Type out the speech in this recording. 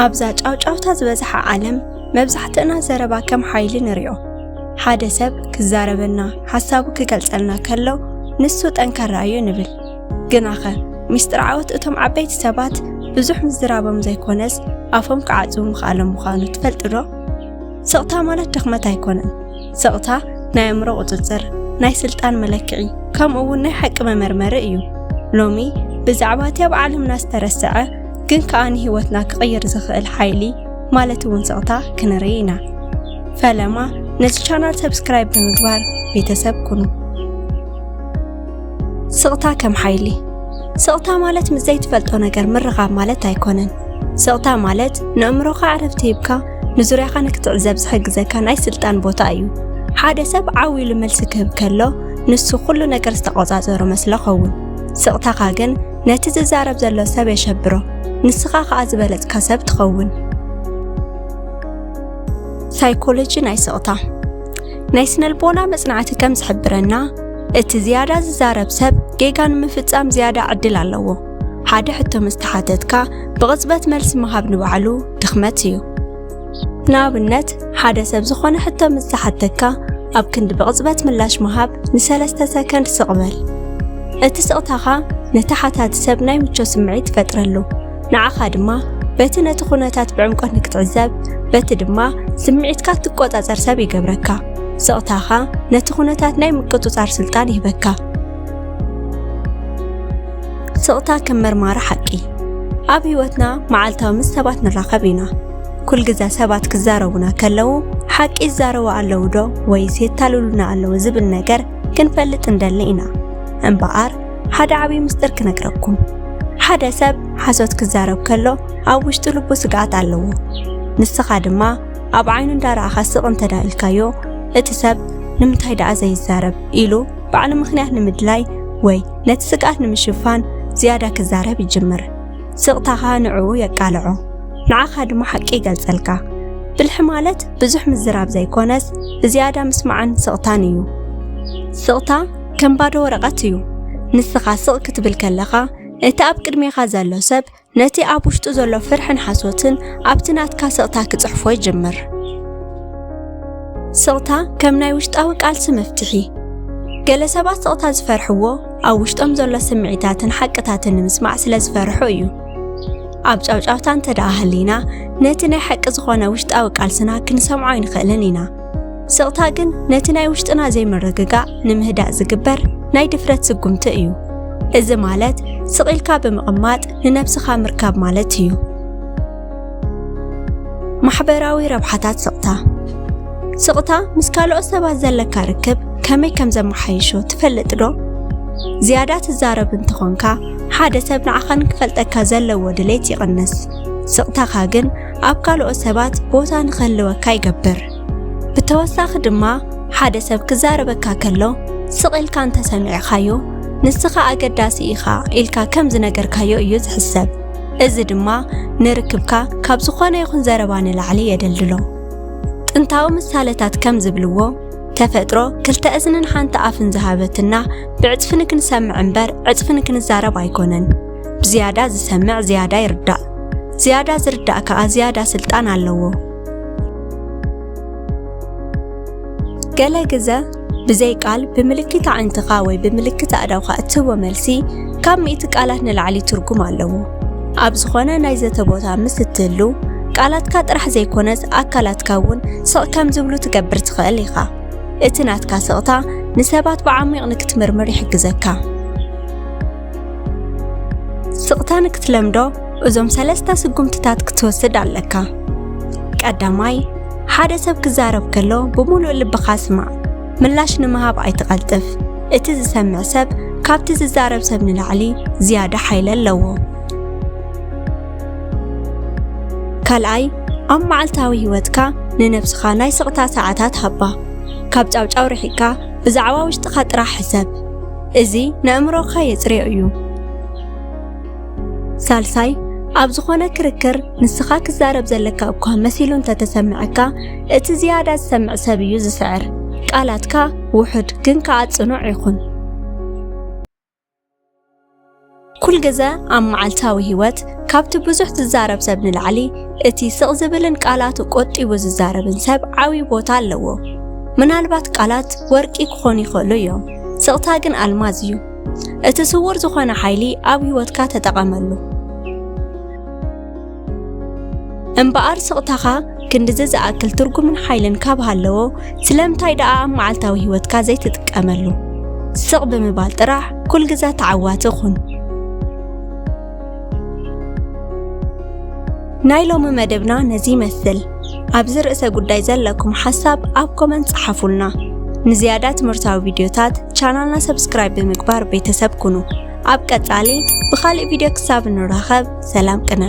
أبزا ጫውጫውታ ዝበዝሐ ዓለም መብዛሕትእና ዘረባ ከም ሓይሊ ንሪኦ ሓደ ሰብ ክዛረበና ሓሳቡ ክገልጸልና ከሎ ንሱ ጠንካራ እዩ ንብል ግን ኣኸ ሚስጥር ዓወት እቶም ዓበይቲ ሰባት ብዙሕ ምዝራቦም ዘይኮነስ ኣፎም ክዓጽው ምኽኣሎም ምዃኑ ትፈልጡ ዶ? ስቕታ ማለት ድኽመት ኣይኮነን ስቕታ ናይ ኣእምሮ ቁፅፅር ናይ ስልጣን መለክዒ ከምኡ'ውን ናይ ሓቂ መመርመሪ እዩ ሎሚ ብዛዕባ እቲ ኣብ ዓለምና ዝተረስዐ ግን ከኣኒ ህይወትና ክቕይር ዝኽእል ሓይሊ ማለት እውን ስቕታ ክንርኢ ኢና ፈለማ ነዚ ቻናል ሰብስክራይብ ብምግባር ቤተሰብ ኩኑ ስቕታ ከም ሓይሊ ስቕታ ማለት ምስ ዘይትፈልጦ ነገር ምርኻብ ማለት ኣይኮነን ስቕታ ማለት ንእምሮኻ ዕረፍቲ ሂብካ ንዙርያኻ ንክትዕዘብ ዝሕግዘካ ናይ ስልጣን ቦታ እዩ ሓደ ሰብ ዓዊሉ መልሲ ክህብ ከሎ ንሱ ኩሉ ነገር ዝተቆጻጸሮ መስሎ ኸውን ስቕታኻ ግን ነቲ ዝዛረብ ዘሎ ሰብ የሸብሮ ንስኻ ከዓ ዝበለጽካ ሰብ ትኸውን ሳይኮሎጂ ናይ ስቕታ ናይ ስነልቦና መጽናዕቲ ከም ዝሕብረና እቲ ዝያዳ ዝዛረብ ሰብ ጌጋ ንምፍጻም ዝያዳ ዕድል ኣለዎ ሓደ ሕቶ ምስተሓተትካ ብቕጽበት መልሲ ምሃብ ንባዕሉ ድኽመት እዩ ንኣብነት ሓደ ሰብ ዝኾነ ሕቶ ምስተሓተትካ ኣብ ክንዲ ብቕጽበት ምላሽ ምሃብ ን3 ሰከንድ ስቕበል እቲ ስቕታኻ ነቲ ሓታቲ ሰብ ናይ ምቾት ስምዒት ይፈጥረሉ ንዓኻ ድማ በቲ ነቲ ኩነታት ብዕምቆት ንክትዕዘብ በቲ ድማ ስምዒትካ ትቆጻጸር ሰብ ይገብረካ ስቕታኻ ነቲ ኩነታት ናይ ምቁጽጻር ስልጣን ይህበካ ስቕታ ከም መርማሪ ሓቂ ኣብ ህይወትና መዓልታዊ ምስ ሰባት ንራኸብ ኢና ኩል ግዜ ሰባት ክዛረቡና ከለዉ ሓቂ ይዛረቡ ኣለዉ ዶ ወይስ የታልሉና ኣለዉ ዝብል ነገር ክንፈልጥ እንደሊ ኢና እምበኣር ሓደ ዓብዪ ምስጢር ክነግረኩም ሓደ ሰብ ሓሶት ክዛረብ ከሎ ኣብ ውሽጡ ልቡ ስግኣት ኣለዎ ንስኻ ድማ ኣብ ዓይኑ እንዳረኣኻ ስቕ እንተዳኢልካዮ እቲ ሰብ ንምንታይ ደኣ ዘይዛረብ ኢሉ ባዕሉ ምኽንያት ንምድላይ ወይ ነቲ ስግኣት ንምሽፋን ዝያዳ ክዛረብ ይጅምር ስቕታኻ ንዕኡ የቃልዖ ንዓኻ ድማ ሓቂ ይገልጸልካ ብልሒ ማለት ብዙሕ ምዝራብ ዘይኮነስ ዝያዳ ምስማዕን ስቕታን እዩ ስቕታ ከም ባዶ ወረቐት እዩ ንስኻ ስቕ ክትብል ከለኻ እቲ ኣብ ቅድሜኻ ዘሎ ሰብ ነቲ ኣብ ውሽጡ ዘሎ ፍርሕን ሓሶትን ኣብቲ ናትካ ስቕታ ክጽሕፎ ይጅምር ስቕታ ከም ናይ ውሽጣዊ ቃልሲ መፍትሒ ገለ ሰባት ስቕታ ዝፈርሕዎ ኣብ ውሽጦም ዘሎ ስምዒታትን ሓቅታትን ንምስማዕ ስለ ዝፈርሑ እዩ ኣብ ጫውጫውታ እንተደኣ ሃሊና ነቲ ናይ ሓቂ ዝኾነ ውሽጣዊ ቃልስና ክንሰምዖ ይንኽእልን ኢና ስቕታ ግን ነቲ ናይ ውሽጥና ዘይምርግጋእ ንምህዳእ ዝግበር ናይ ድፍረት ስጉምቲ እዩ እዚ ማለት ስቕኢልካ ብምቕማጥ ንነብስኻ ምርካብ ማለት እዩ ማሕበራዊ ረብሓታት ስቕታ ስቕታ ምስ ካልኦት ሰባት ዘለካ ርክብ ከመይ ከም ዘመሓይሾ ትፈልጥ ዶ ዝያዳ ትዛረብ እንትኾንካ ሓደ ሰብ ንዓኻ ንክፈልጠካ ዘለዎ ድሌት ይቕንስ ስቕታኻ ግን ኣብ ካልኦት ሰባት ቦታ ንኽህልወካ ይገብር ብተወሳኺ ድማ ሓደ ሰብ ክዛረበካ ከሎ ስቕኢልካ እንተሰሚዕኻዮ ንስኻ ኣገዳሲ ኢኻ ኢልካ ከም ዝነገርካዮ እዩ ዝሕሰብ እዚ ድማ ንርክብካ ካብ ዝኾነ ይኹን ዘረባ ንላዕሊ የደልድሎ ጥንታዊ ምሳሌታት ከም ዝብልዎ ተፈጥሮ ክልተ እዝንን ሓንቲ ኣፍን ዝሃበትና ብዕፅፍን ክንሰምዕ እምበር ዕፅፍን ክንዛረብ ኣይኮነን ብዝያዳ ዝሰምዕ ዝያዳ ይርዳእ ዝያዳ ዝርዳእ ከዓ ዝያዳ ስልጣን ኣለዎ ገለ ግዜ ብዘይ ቃል ብምልክት ዓይንትኻ ወይ ብምልክት ኣእዳውኻ እትህቦ መልሲ ካብ 100 ቃላት ንላዕሊ ትርጉም ኣለዎ ኣብ ዝኾነ ናይ ዘተ ቦታ ምስ እትህሉ ቃላትካ ጥራሕ ዘይኮነስ ኣካላትካ እውን ስቕ ከም ዝብሉ ትገብር ትኽእል ኢኻ እቲ ናትካ ስቕታ ንሰባት ብዓሚቕ ንክትምርምር ይሕግዘካ ስቕታ ንክትለምዶ እዞም 3 ስጉምትታት ክትወስድ ኣለካ ቀዳማይ ሓደ ሰብ ክዛረብ ከሎ ብሙሉእ ልብኻ ስማዕ ምላሽ ንምሃብ ኣይትቐልጥፍ እቲ ዝሰምዕ ሰብ ካብቲ ዝዛረብ ሰብ ንላዕሊ ዝያዳ ሓይሊ ኣለዎ ካልኣይ ኣብ መዓልታዊ ህይወትካ ንነብስኻ ናይ ስቕታ ሰዓታት ሃባ ካብ ጫውጫው ርሒቕካ ብዛዕባ ውሽጥኻ ጥራሕ ሕሰብ እዚ ንእምሮኻ የጽርዮ እዩ ሳልሳይ ኣብ ዝኾነ ክርክር ንስኻ ክዛረብ ዘለካ እኳ መሲሉ እንተተሰምዐካ እቲ ዝያዳ ዝሰምዕ ሰብ እዩ ዝስዕር ቃላትካ ውሕድ ግን ከዓ ጽኑዕ ይኹን ኩል ግዜ ኣብ መዓልታዊ ህይወት ካብቲ ብዙሕ ዝዛረብ ሰብ ንላዕሊ እቲ ስቕ ዝብልን ቃላቱ ቆጢቡ ዝዛረብን ሰብ ዓብይ ቦታ ኣለዎ። ምናልባት ቃላት ወርቂ ክኾኑ ይኽእሉ እዮም፣ ስቕታ ግን ኣልማዝ እዩ። እቲ ስውር ዝኾነ ሓይሊ ኣብ ህይወትካ ተጠቐመሉ። እምበኣር ስቕታኻ ክንድዚ ዝኣክል ትርጉምን ሓይልን ካብ ሃለዎ ስለምንታይ ደኣ ኣብ መዓልታዊ ህይወትካ ዘይትጥቀመሉ? ስቕ ብምባል ጥራሕ ኩል ግዜ ተዓዋቲ ኹን። ናይ ሎሚ መደብና ነዚ ይመስል። ኣብዚ ርእሰ ጉዳይ ዘለኩም ሓሳብ ኣብ ኮመንት ጻሓፉልና። ንዝያዳ ትምህርታዊ ቪድዮታት ቻናልና ሰብስክራይብ ብምግባር ቤተሰብ ኩኑ። ኣብ ቀጻሊ ብኻልእ ቪድዮ ክሳብ እንራኸብ ሰላም ቅነ።